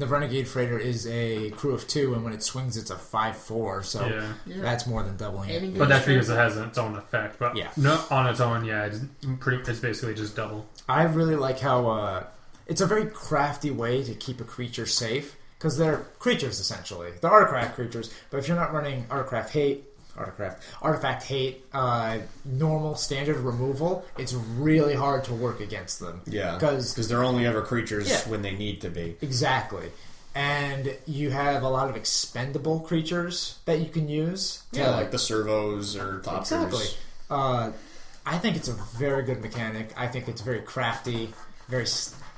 Renegade Freighter is a crew of 2, and when it swings, it's a 5/4. So yeah. Yeah. that's more than doubling it. Any But that's good because it has its own effect. But Yeah. no, on its own, yeah, it's basically just double. I really like how it's a very crafty way to keep a creature safe, because they're creatures essentially. They're artifact creatures, but if you're not running artifact hate, normal standard removal, it's really hard to work against them. Yeah. Because they're only ever creatures Yeah. when they need to be. exactly. And you have a lot of expendable creatures that you can use. Yeah, like the servos or thopters. Exactly. I think it's a very good mechanic. I think it's very crafty,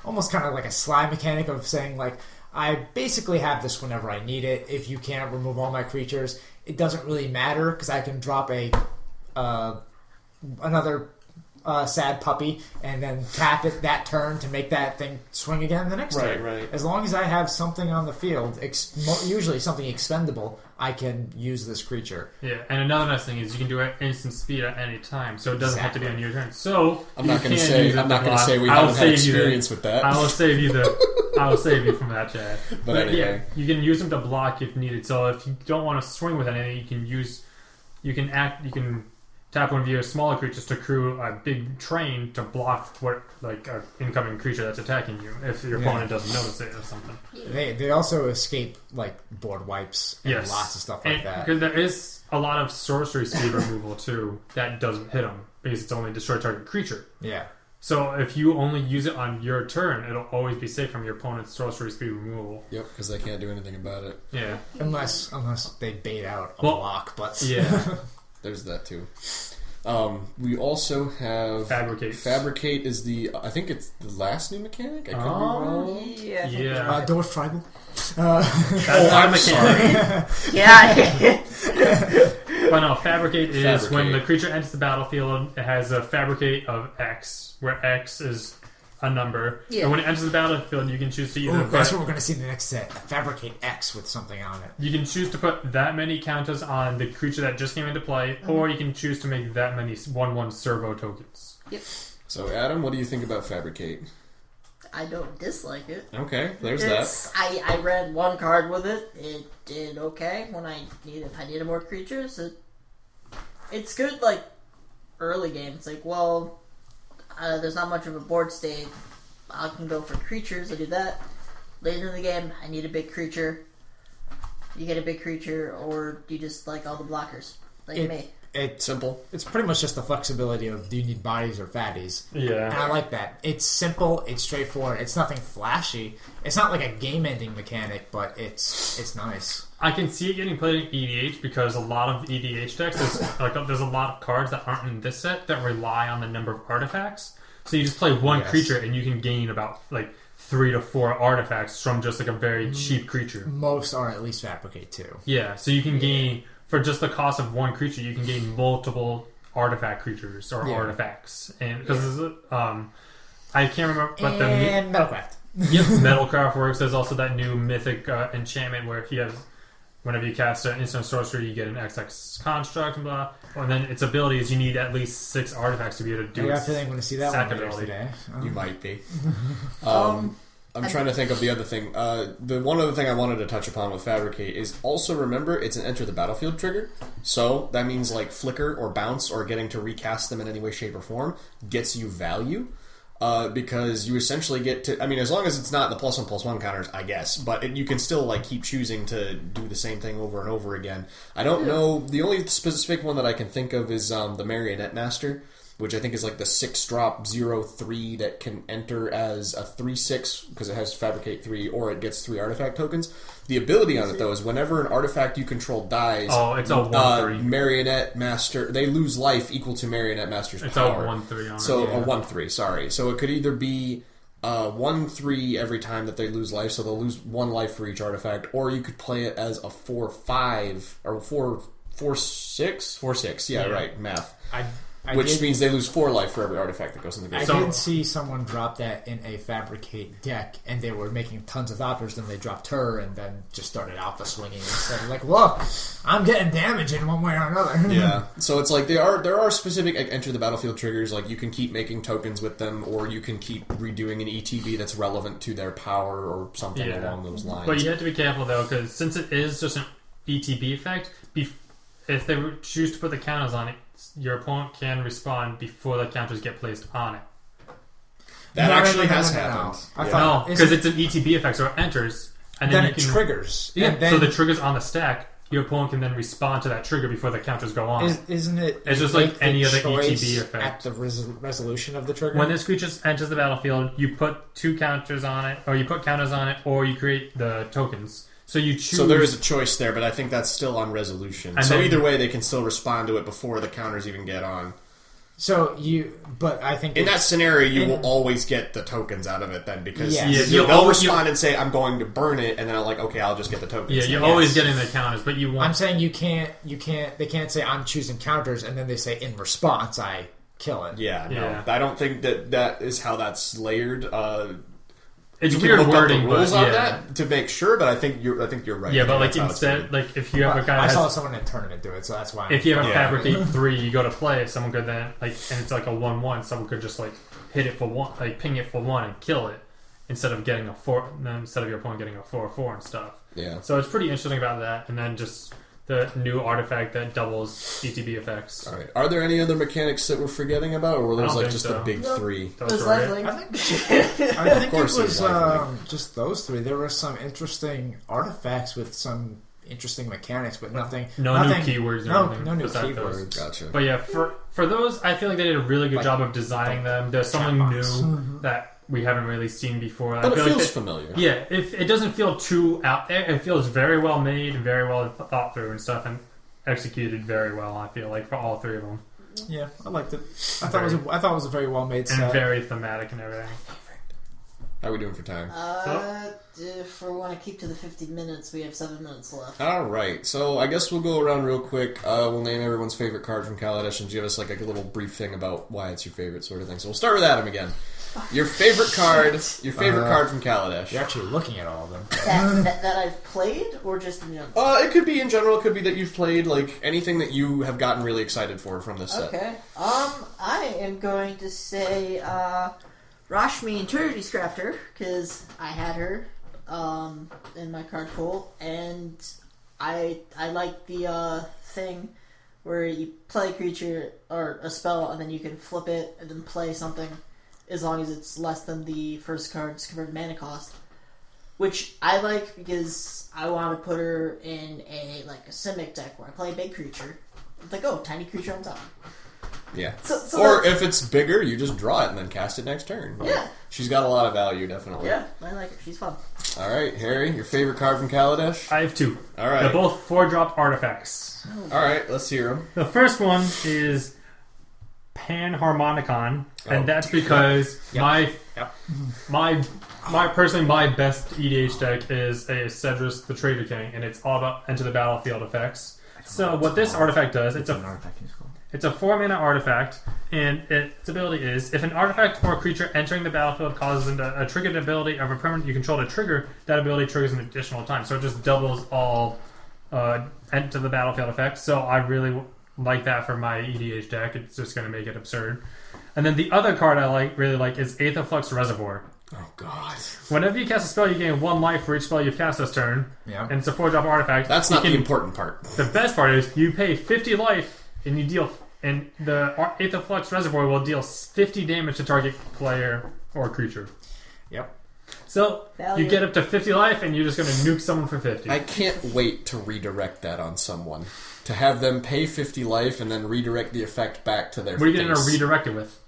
almost kind of like a sly mechanic of saying, like, I basically have this whenever I need it. If you can't remove all my creatures, it doesn't really matter, because I can drop another sad puppy and then tap it that turn to make that thing swing again the next turn. Right. As long as I have something on the field, usually something expendable, I can use this creature. Yeah, and another nice thing is you can do it instant speed at any time, so it doesn't have to be on your turn. So I'm not going to say we haven't had experience with that. I will save you from that, Chad. But anyway. yeah, you can use them to block if needed. So if you don't want to swing with anything, you can tap one of your smaller creatures to crew a big train to block an incoming creature that's attacking you if your opponent doesn't notice it or something. They also escape like board wipes and lots of stuff like that. Because there is a lot of sorcery speed removal too that doesn't hit them because it's only destroy target creature. Yeah. So if you only use it on your turn, it'll always be safe from your opponent's sorcery speed removal. Yep, because they can't do anything about it. Yeah. Unless they bait out a block, but yeah. There's that too. We also have Fabricate. Fabricate is I think it's the last new mechanic. I could be wrong. Yeah. Yeah. Dwarf Tribal. I'm sorry. Yeah. But no, Fabricate is Fabricate. when the creature enters the battlefield, it has a Fabricate of X, where X is a number. Yeah. And when it enters the battlefield, you can choose to either That's what we're going to see in the next set. Fabricate X with something on it. you can choose to put that many counters on the creature that just came into play, or you can choose to make that many 1/1 servo tokens. Yep. So, Adam, what do you think about Fabricate? I don't dislike it. Okay, there's that. I read one card with it. It did okay if I needed more creatures. It's good like early game. It's like, well, there's not much of a board state. I can go for creatures. I do that. Later in the game, I need a big creature. You get a big creature, or do you just like all the blockers, like me? It's Simple. It's pretty much just the flexibility of do you need bodies or fatties. And Yeah. I like that. It's simple. It's straightforward. It's nothing flashy. It's not like a game-ending mechanic, but it's nice. I can see it getting played in EDH because a lot of EDH decks, there's a lot of cards that aren't in this set that rely on the number of artifacts. So you just play one Yes. creature and you can gain about 3 to 4 artifacts from just like a very cheap creature. Most are at least Fabricate too. Yeah, so you can gain, for just the cost of one creature, you can gain multiple artifact creatures or artifacts. And because I can't remember, but and Metalcraft. Yep, Metalcraft works. There's also that new mythic enchantment where if you have, whenever you cast an instant sorcery, you get an XX construct and blah. And then its ability is you need at least 6 artifacts to be able to do it. I feel like I'm going to see that one later today. You might be. I'm trying to think of the other thing. The one other thing I wanted to touch upon with Fabricate is also remember it's an enter the battlefield trigger. So that means like flicker or bounce or getting to recast them in any way, shape, or form gets you value. Because you essentially get to, I mean, as long as it's not the +1/+1 counters, I guess, but you can still like keep choosing to do the same thing over and over again. I don't know, the only specific one that I can think of is the Marionette Master, which I think is like the 6-drop 0/3 that can enter as a 3/6 because it has Fabricate 3 or it gets 3 artifact tokens. The ability on it though is whenever an artifact you control dies, it's a 1/3. Marionette Master, they lose life equal to Marionette Master's it's power. It's a 1/3 on it. So a 1/3, sorry. So it could either be 1/3 every time that they lose life, so they'll lose 1 life for each artifact, or you could play it as a 4/5 or 4/6, 4/6. Yeah, right. Math. Which means they lose 4 life for every artifact that goes in the game. I did see someone drop that in a Fabricate deck, and they were making tons of Alphas, then they dropped her, and then just started Alpha swinging and said, like, look, I'm getting damage in one way or another. Yeah, so it's like there are specific like, enter the battlefield triggers, like you can keep making tokens with them, or you can keep redoing an ETB that's relevant to their power or something along those lines. But you have to be careful, though, because since it is just an ETB effect, if they choose to put the counters on it, your opponent can respond before the counters get placed on it. That actually has happened. No, because it's an ETB effect, so it enters, and then it triggers. Yeah, and then, so the trigger's on the stack. Your opponent can then respond to that trigger before the counters go on. Isn't it? It's just like any other ETB effect. At the resolution of the trigger? When this creature enters the battlefield, you put 2 counters on it, or you put counters on it, or you create the tokens. So you choose. So there is a choice there, but I think that's still on resolution. And so then, either way, they can still respond to it before the counters even get on. But I think in that scenario, you will always get the tokens out of it then because they'll respond and say, "I'm going to burn it," and then I'm like, "Okay, I'll just get the tokens." Yeah, you're always getting the counters, but you want. I'm saying you can't. They can't say I'm choosing counters, and then they say in response I kill it. Yeah, no, I don't think that is how that's layered. It's you weird can look wording, up the rules but on that to make sure, but I think you're right. Yeah, but like instead, like if you have a guy, I saw someone in a tournament do it, so that's why. If you have a Fabricate 3, you go to play it. Someone could then and it's like a 1/1. Someone could just like hit it for 1, like ping it for 1 and kill it instead of getting a 4. Instead of your opponent getting a 4/4 and stuff. Yeah. So it's pretty interesting about that, and then just the new artifact that doubles ETB effects. All right. Are there any other mechanics that we're forgetting about, or were those like just the big 3? There's lifelink. I think it was just those 3. There were some interesting artifacts with some interesting mechanics, but nothing. No new keywords. No new keywords. Gotcha. But yeah, for those, I feel like they did a really good job of designing them. There's something new that we haven't really seen before. But I feel it feels like familiar. Yeah, if it doesn't feel too out there, it feels very well made and very well thought through and stuff, and executed very well. I feel like for all 3 of them. Yeah, I liked it. I thought it was a very well made set and very thematic and everything. How are we doing for time? If we want to keep to the 50 minutes, we have 7 minutes left. All right, so I guess we'll go around real quick. We'll name everyone's favorite card from Kaladesh and give us like a little brief thing about why it's your favorite sort of thing. So we'll start with Adam again. Your favorite card, card from Kaladesh. You're actually looking at all of them. That I've played, or just in general? It could be in general. It could be that you've played, like anything that you have gotten really excited for from this set. Okay. I am going to say Rashmi Eternity Scrafter because I had her in my card pool, and I like the thing where you play a creature or a spell, and then you can flip it and then play something. As long as it's less than the first card's converted mana cost, which I like because I want to put her in a Simic deck where I play a big creature. It's like, oh, tiny creature on top. Yeah. So or if it's bigger, you just draw it and then cast it next turn. Yeah. She's got a lot of value, definitely. Yeah, I like her. She's fun. All right, Harry, your favorite card from Kaladesh? I have 2. All right. They're both 4-drop artifacts. All right, let's hear them. The first one is Panharmonicon, and that's because my best EDH deck is a Cedrus the Trader King, and it's all about Enter the Battlefield effects. So what this artifact does, it's a 4-mana artifact, and its ability is, if an artifact or creature entering the battlefield causes a triggered ability of a permanent you control to trigger, that ability triggers an additional time. So it just doubles all Enter the Battlefield effects. So I really like that for my EDH deck. It's just going to make it absurd. And then the other card I really like is Aetherflux Reservoir. Oh, God. Whenever you cast a spell, you gain 1 life for each spell you've cast this turn. Yeah. And it's a 4-drop artifact. That's not the important part. The best part is you pay 50 life and you deal... And the Aetherflux Reservoir will deal 50 damage to target player or creature. Yep. So Value. you get up to 50 life and you're just going to nuke someone for 50. I can't wait to redirect that on someone. To have them pay 50 life and then redirect the effect back to their What are you going to face. redirect it with?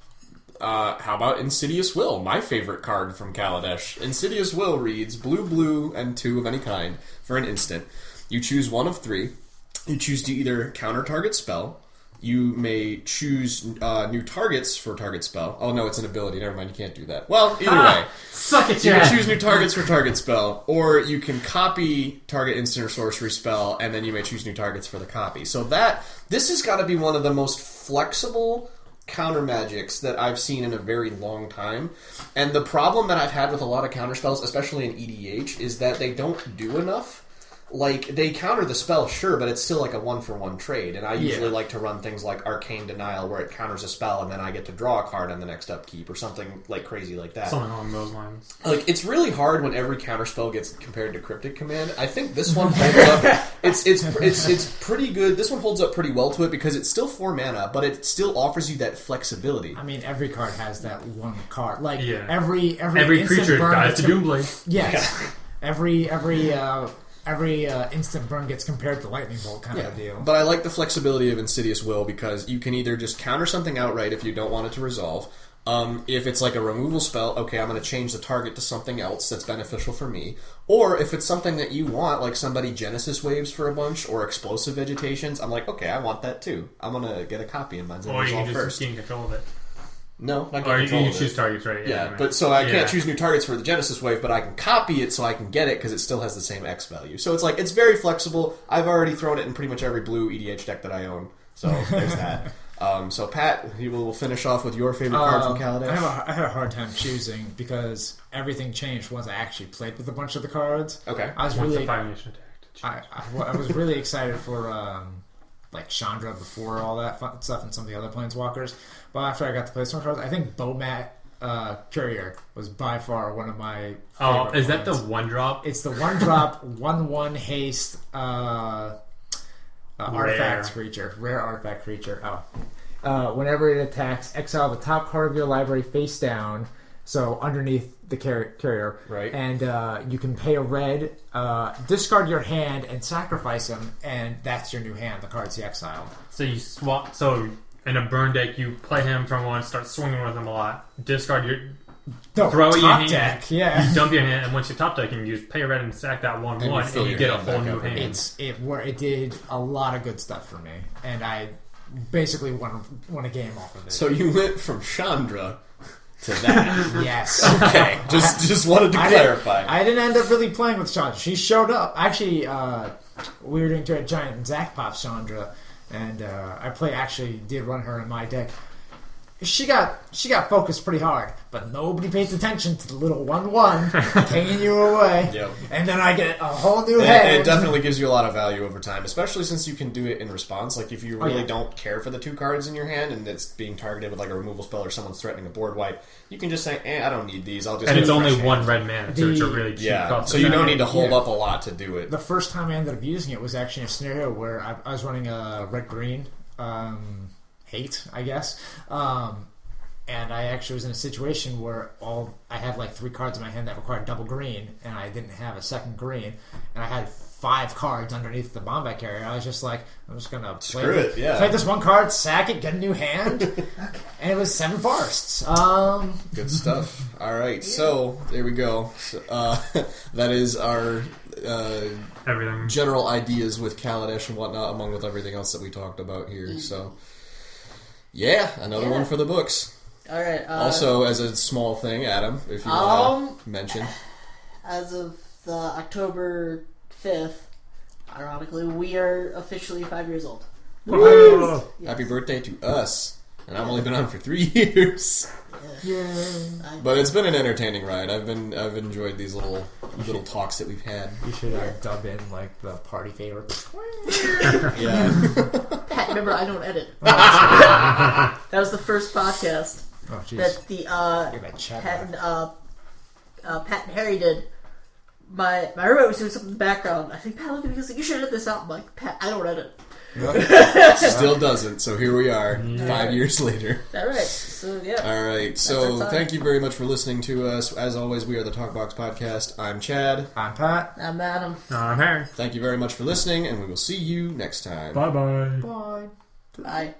How about Insidious Will, my favorite card from Kaladesh. Insidious Will reads blue, and 2 of any kind for an instant. You choose 1 of 3. You choose to either counter target spell. You may choose new targets for target spell. Oh no, it's an ability. Never mind, you can't do that. Well, either way. Suck it, You Chad! can choose new targets for target spell, or you can copy target instant or sorcery spell, and then you may choose new targets for the copy. So this has got to be one of the most flexible counter magics that I've seen in a very long time. And the problem that I've had with a lot of counter spells, especially in EDH, is that they don't do enough. Like, they counter the spell, sure, but it's still like a 1-for-1 trade. And I usually like to run things like Arcane Denial, where it counters a spell, and then I get to draw a card on the next upkeep, or something like crazy like that. Something along those lines. Like, it's really hard when every counter spell gets compared to Cryptic Command. I think this one holds up. It's pretty good. This one holds up pretty well to it because it's still 4 mana, but it still offers you that flexibility. I mean, every card has that one card. Like every instant creature burn dies gets to Doomblade. Yes. Every instant burn gets compared to lightning bolt kind of a deal. But I like the flexibility of Insidious Will because you can either just counter something outright if you don't want it to resolve. If it's like a removal spell, okay, I'm going to change the target to something else that's beneficial for me. Or if it's something that you want, like somebody Genesis Waves for a bunch, or Explosive Vegetations, I'm like, okay, I want that too. I'm going to get a copy and mine's going to Or you resolve can just first. gain control of it. No, not Or getting you control can of choose it. targets, right? Yeah, but so I can't choose new targets for the Genesis Wave, but I can copy it so I can get it because it still has the same X value. So it's like, it's very flexible. I've already thrown it in pretty much every blue EDH deck that I own. So there's that. So Pat, we'll finish off with your favorite card from Kaladesh. I had a hard time choosing because everything changed once I actually played with a bunch of the cards. Okay. I was Once really the Fire Nation attacked. I was really excited for like Chandra before all that fun stuff and some of the other Planeswalkers. But after I got to play some cards, I think Bomat Courier was by far one of my favorite is that the ones. 1-drop? It's the 1-drop, 1/1 haste artifact creature. Rare artifact creature. Whenever it attacks, exile the top card of your library face down, so underneath the carrier. Right. And you can pay a red, discard your hand, and sacrifice him, and that's your new hand. The card's exiled. So you swap... So in a burn deck, you play him from one, start swinging with him a lot, discard your... throw your top hand, deck, yeah. you dump your hand, and once you top deck, you can use pay a red and sack that 1/1, and you get a whole new hand. It did a lot of good stuff for me, and I basically won a game off of it. So you went from Chandra to that. Yes. Okay, just wanted to clarify. I didn't end up really playing with Chandra. She showed up. Actually, we were doing Dread Giant and Zach Pop Chandra, and I did run her in my deck. She got focused pretty hard, but nobody pays attention to the little 1/1 taking you away. Yep. And then I get a whole new head. It definitely gives you a lot of value over time, especially since you can do it in response. Like if you really don't care for the 2 cards in your hand and it's being targeted with like a removal spell or someone's threatening a board wipe, you can just say, I don't need these. I'll just. And it's only refresh 1 hand. red mana, so it's a really cheap cost. So you don't need to hold up a lot to do it. The first time I ended up using it was actually in a scenario where I was running a red-green hate, I guess. And I actually was in a situation where I had like 3 cards in my hand that required double green, and I didn't have a second green, and I had 5 cards underneath the Bombay carrier. I was just like, I'm just gonna play this 1 card, sack it, get a new hand, and it was 7 forests. Good stuff. All right, so there we go. So, that is our everything general ideas with Kaladesh and whatnot, along with everything else that we talked about here. So. Yeah, another one for the books. All right. Also, as a small thing, Adam, if you want to mention. As of the October 5th, ironically, we are officially 5 years old. Woo! Yes. Happy birthday to us. And I've only been on for 3 years. But it's been an entertaining ride. I've enjoyed these little talks that we've had. You should dub in like the party favor. Yeah. Pat, remember, I don't edit. That was the first podcast Oh jeez. that the Pat and Harry did. My roommate was doing something in the background. I think Pat looked at me and was like, "You should edit this out." I'm like, "Pat, I don't edit." Still doesn't, so here we are, 5 years later. All right, so yeah. Alright, so thank you very much for listening to us. As always, we are the Talkbox Podcast. I'm Chad. I'm Pat. I'm Adam. I'm Harry. Thank you very much for listening, and we will see you next time. Bye-bye. Bye. Bye.